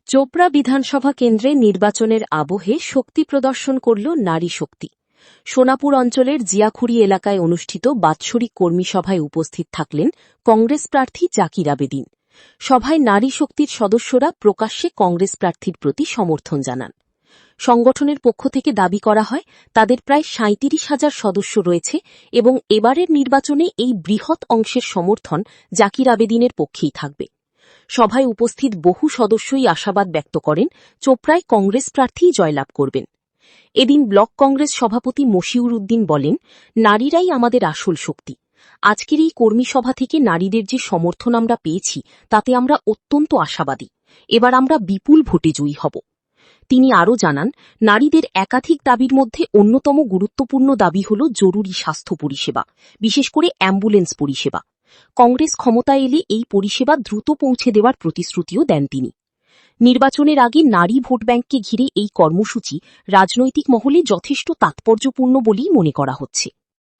চোপড়া বিধানসভা কেন্দ্রে নির্বাচনের আবহে শক্তি প্রদর্শন করল নারী শক্তি। সোনাপুর অঞ্চলের জিয়াখুড়ি এলাকায় অনুষ্ঠিত বাৎসরিক কর্মী সভায় উপস্থিত থাকলেন কংগ্রেস প্রার্থী জাকির আবেদিন। সভায় নারী শক্তির সদস্যরা প্রকাশ্যে কংগ্রেস প্রার্থীর প্রতি সমর্থন জানান। সংগঠনের পক্ষ থেকে দাবি করা হয়, তাদের প্রায় ৩৭,০০০ সদস্য রয়েছে এবং এবারের নির্বাচনে এই বৃহৎ অংশের সমর্থন জাকির আবেদিনের পক্ষেই থাকবে। সভায় উপস্থিত বহু সদস্যই আশাবাদ ব্যক্ত করেন, চোপড়ায় কংগ্রেস প্রার্থীই জয়লাভ করবেন। এদিন ব্লক কংগ্রেস সভাপতি মশিউর উদ্দিন বলেন, নারীরাই আমাদের আসল শক্তি। আজকের এই কর্মী সভা থেকে নারীদের যে সমর্থন আমরা পেয়েছি, তাতে আমরা অত্যন্ত আশাবাদী। এবার আমরা বিপুল ভোটে জয়ী হব। তিনি আরও জানান, নারীদের একাধিক দাবির মধ্যে অন্যতম গুরুত্বপূর্ণ দাবি হল জরুরি স্বাস্থ্য পরিষেবা, বিশেষ করে অ্যাম্বুলেন্স পরিষেবা। কংগ্রেস ক্ষমতায় এলে এই পরিষেবা দ্রুত পৌঁছে দেওয়ার প্রতিশ্রুতিও দেন তিনি। নির্বাচনের আগে নারী ভোট ব্যাংককে ঘিরে এই কর্মসূচি রাজনৈতিক মহলে যথেষ্ট তাৎপর্যপূর্ণ বলেই মনে করা হচ্ছে।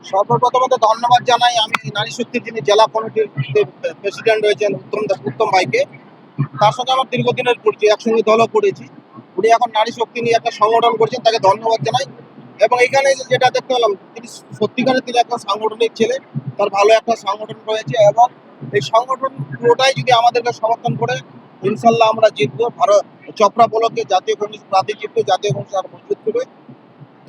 সর্বপ্রথমত ধন্যবাদ জানাই আমি নারী শক্তির যিনি জেলা কমিটির প্রেসিডেন্ট রয়েছেন উত্তম ভাইকে। তার সঙ্গে আমার দীর্ঘদিনের পরিচয়, একসঙ্গে দলও করেছি। উনি এখন নারী শক্তি নিয়ে একটা সংগঠন করছেন, তাকে ধন্যবাদ জানাই। এবং এখানে যেটা দেখতে পেলাম, তিনি সত্যিকারে তিনি একটা সাংগঠনিক ছেলে, তার ভালো একটা সংগঠন রয়েছে এবং এই সংগঠন পুরোটাই যদি আমাদেরকে সমর্থন করে, ইনশাল্লাহ আমরা জিতবো। ভারত চোপড়া ব্লকে জাতীয় কংগ্রেস প্রার্থী জিতবে, জাতীয় কংগ্রেস আরো মজবুত করবে।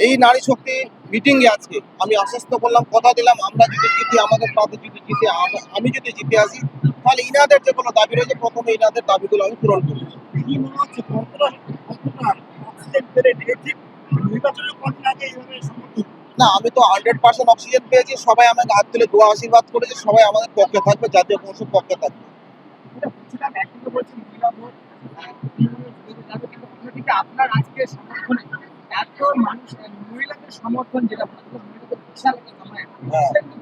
এই নারী শক্তি মিটিংয়ে আজকে আমি আশ্বস্ত করলাম, কথা দিলাম, আমরা যদি জিতি, আমাদের প্রার্থী যদি জিতে, আমি যদি জিতে আসি, তাহলে ইনাদের যেগুলো দাবি রয়েছে প্রথমে ইনাদের দাবিগুলো আমি পূরণ করবো। না, আমি তো 100% অক্সিজেন পেয়েছি। সবাই আমাকে হাত তুলে দোয়া আশীর্বাদ করেছে, সবাই আমাদের পক্ষে থাকবে, জাতীয় কংগ্রেসের পক্ষে থাকবে। আপনার আজকে সমর্থনে এত মানুষ মহিলাদের সমর্থন, যেটা মহিলাদের বিশাল একটা জমায়েত,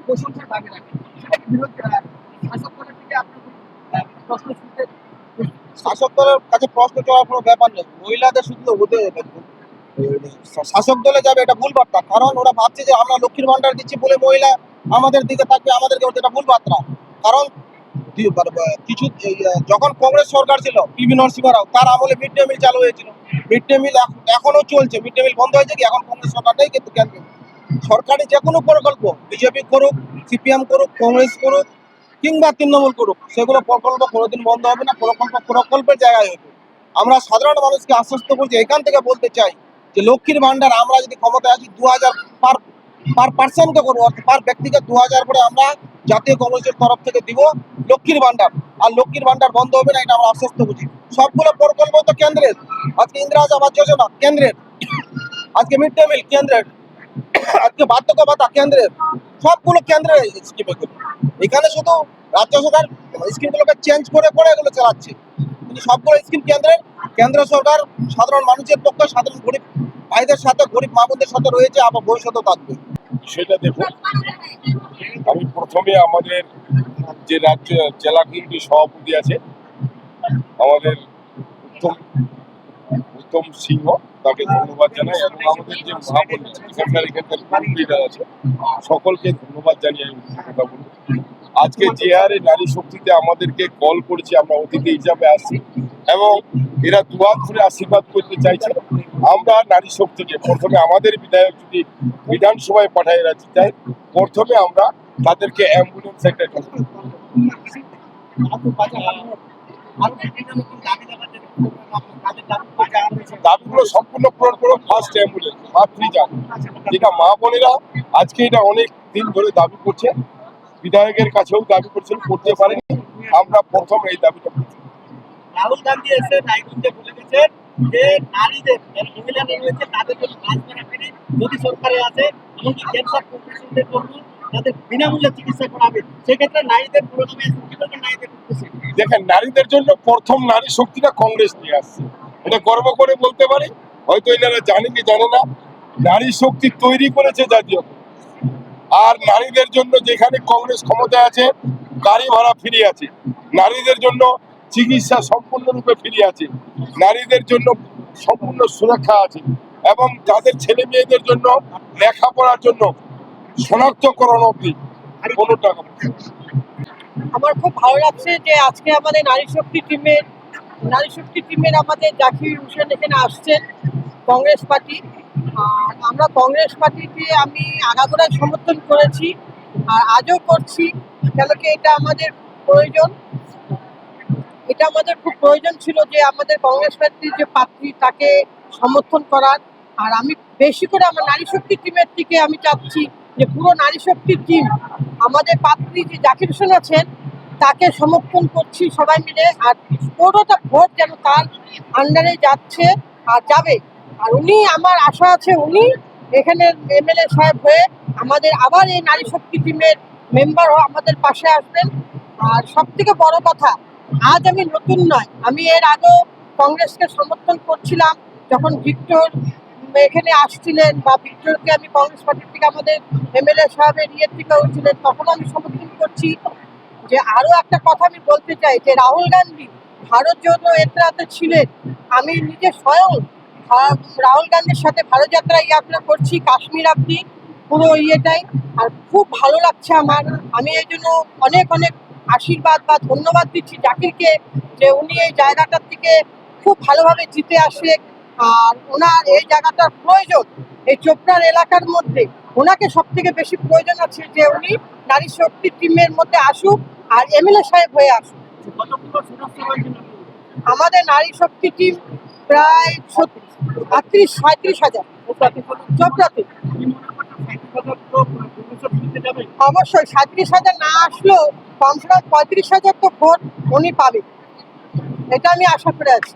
প্রশংসার দাবি রাখে, শাসক দলের থেকে আপনার প্রশ্ন শুনতে, শাসক দলের কাছে প্রশ্ন করার কোনো ব্যাপার নেই। মহিলাদের শুধু হতে শাসক দলে যাবে, এটা ভুল বার্তা। কারণ ওরা ভাবছে যে আমরা লক্ষ্মীর ভান্ডার দিচ্ছি বলে মহিলা আমাদের দিকে থাকবে, আমাদেরকে এটা ভুল বার্তা। কারণ কিছু যখন কংগ্রেস সরকার ছিল পিভি নরসিংহ রাও, তার আমলে মিড ডে মিল চালু হয়েছিল। মিড ডে মিল এখনো চলছে। মিড ডে মিল বন্ধ হয়েছে কি? এখন কংগ্রেস সরকার নেই, কিন্তু সরকারি যে কোনো প্রকল্প বিজেপি করুক, সিপিএম করুক, কংগ্রেস করুক কিংবা তৃণমূল করুক, সেগুলো প্রকল্প কোনোদিন বন্ধ হবে না। প্রকল্পের জায়গায় হবে। আমরা সাধারণ মানুষকে আশ্বস্ত করছি, এখান থেকে বলতে চাই যে লক্ষ্মীর ভান্ডার আমরা যদি ক্ষমতায় আছি 2000 পার পার্সনকে করবো, পার ব্যক্তিকে 2000 করে আমরা জাতীয় কংগ্রেসের তরফ থেকে দিব লক্ষ্মীর ভান্ডার। আর লক্ষ্মীর ভান্ডার বন্ধ হবে না, এটা আমরা আশ্বস্ত করছি। সবগুলো প্রকল্প তো কেন্দ্রের। আজকে ইন্দিরা আবাস যোজনা কেন্দ্রের, আজকে মিড ডে মিল কেন্দ্রের, আজকে বার্ধক্য ভাতা কেন্দ্রের, সবগুলো কেন্দ্রের স্কিম। এখানে শুধু রাজ্য সরকার স্কিমগুলোকে চেঞ্জ করে করে এগুলো চালাচ্ছে, কিন্তু সবগুলো স্কিম কেন্দ্রের। কেন্দ্র সরকার সাধারণ মানুষের পক্ষে, সাধারণ গরিব ভাইদের সাথে, গরিব মা বোনদের সাথে রয়েছে, আবার ভবিষ্যতেও থাকবে। সেটা দেখুন, আমি প্রথমে আমাদের যে রাজ্য জেলা কমিটির সভাপতি আছে আমাদের উত্তম সিংহ, তাকে ধন্যবাদ জানাই এবং আমাদের যে মহামন্ত্রী এখানকার লিডার আছে সকলকে ধন্যবাদ জানিয়ে আমি কথা বলব। আজকে যে হারে নারী শক্তিতে আমাদেরকে কল করেছে, আমরা অতিথি হিসাবে আসছি এবং এরা দুয়ার ধরে আশীর্বাদ করতে চাইছে। আমরা নারী শক্তিকে প্রথমে আমাদের বিধায়ক যদি বিধানসভায় পাঠায় এরা জিতায়, প্রথমে আমরা তাদেরকে অ্যাম্বুলেন্স একটা দাবিগুলো সম্পূর্ণ পূরণ করো। ফার্স্ট অ্যাম্বুলেন্স, মাতৃযান, যেটা মা বোনেরা আজকে এটা অনেক দিন ধরে দাবি করছে, বিধায়কের কাছেও দাবি করছেন, করতে পারেনি। আমরা প্রথম এই দাবিটা করছি। রাহুল গান্ধী এসে রায়গঞ্জে বলে গেছেন যে নারীদের, মহিলারা রয়েছে তাদের জন্য কাজ করা ফ্রি, যদি সরকারে আছে এমনকি ক্যান্সার পেশেন্টদের জন্য তাদের বিনামূল্যে চিকিৎসা করাবে। সেক্ষেত্রে নারীদের প্রোগ্রামে নারীদের করতেছে। দেখেন, নারীদের জন্য প্রথম নারী শক্তিটা কংগ্রেস নিয়ে আসছে, এটা গর্ব করে বলতে পারি। হয়তো এনারা জানে কি জানে না, নারী শক্তি তৈরি করেছে জাতীয়। আর নারীদের জন্য যেখানে কংগ্রেস ক্ষমতায় আছে গাড়ি ভাড়া ফ্রি আছে, নারীদের জন্য চিকিৎসা সম্পূর্ণরূপে ফ্রি আছে, নারীদের জন্য সম্পূর্ণ সুরক্ষা আছে এবং তাদের ছেলে মেয়েদের জন্য লেখাপড়ার জন্য শনাক্তকরণ অবধি কোনো টাকা। আমার খুব ভালো লাগছে যে আজকে আমাদের নারী শক্তি টিমের নারী শক্তি টিমের আমাদের জাকির হোসেন এখানে আসছেন কংগ্রেস পার্টি। আর আমরা কংগ্রেস পার্টিকে আমি আগাগোড়াই সমর্থন করেছি আর আজও করছি, কেন কি এটা আমাদের প্রয়োজন। এটা আমাদের খুব প্রয়োজন ছিল যে আমাদের কংগ্রেস পার্টির যে প্রার্থী তাকে সমর্থন করার। আর আমি বেশি করে আমার নারী শক্তি টিমের থেকে আমি চাচ্ছি যে পুরো নারী শক্তি টিম আমাদের প্রার্থী যে জাকির হোসেন আছেন তাকে সমর্থন করছি সবাই মিলে। আর পুরোটা ভোট যেন তার আন্ডারে যাচ্ছে আর যাবে। আর উনি, আমার আশা আছে উনি এখানে এমএলএ সাহেব হয়ে আমাদের আবার এই নারী শক্তি টিমের মেম্বার আমাদের পাশে আসবেন। আর সব থেকে বড় কথা, আজ আমি নতুন নয়, আমি এর আগেও কংগ্রেসকে সমর্থন করছিলাম যখন ভিক্টর এখানে আসছিলেন, বা ভিক্টরকে আমি কংগ্রেস পার্টির থেকে আমাদের এমএলএ সাহেবের ইয়ের থেকে হয়েছিলেন তখন আমি সমর্থন করছি। যে আরো একটা কথা আমি বলতে চাই যে রাহুল গান্ধী ভারত জোড়ো যাত্রাতে ছিলেন, আমি নিজে স্বয়ং রাহুল গান্ধীর সাথে ভারত যাত্রা করছি কাশ্মীর অব্দি পুরো ইয়েটাই। আর খুব ভালো লাগছে আমার। আমি এই জন্য অনেক অনেক আশীর্বাদ বা ধন্যবাদ দিচ্ছি জাকিরকে যে উনি এই জায়গাটার থেকে খুব ভালোভাবে জিতে আসে। আর ওনার এই জায়গাটার প্রয়োজন এই চোপড়ার এলাকার মধ্যে, ওনাকে সব থেকে বেশি প্রয়োজন আছে যে উনি নারী শক্তি টিমের মধ্যে আসুক আর এমএলএ সাহেব হয়ে আসুক। কতগুলো সদস্য হয়েছিল? আমাদের নারী শক্তি টিম প্রায় 37-37 হাজার চোপড়াতে। অবশ্যই 37,000 না আসলেও কমসে কম 35,000 তো ভোট উনি পাবে, এটা আমি আশা করে আছি।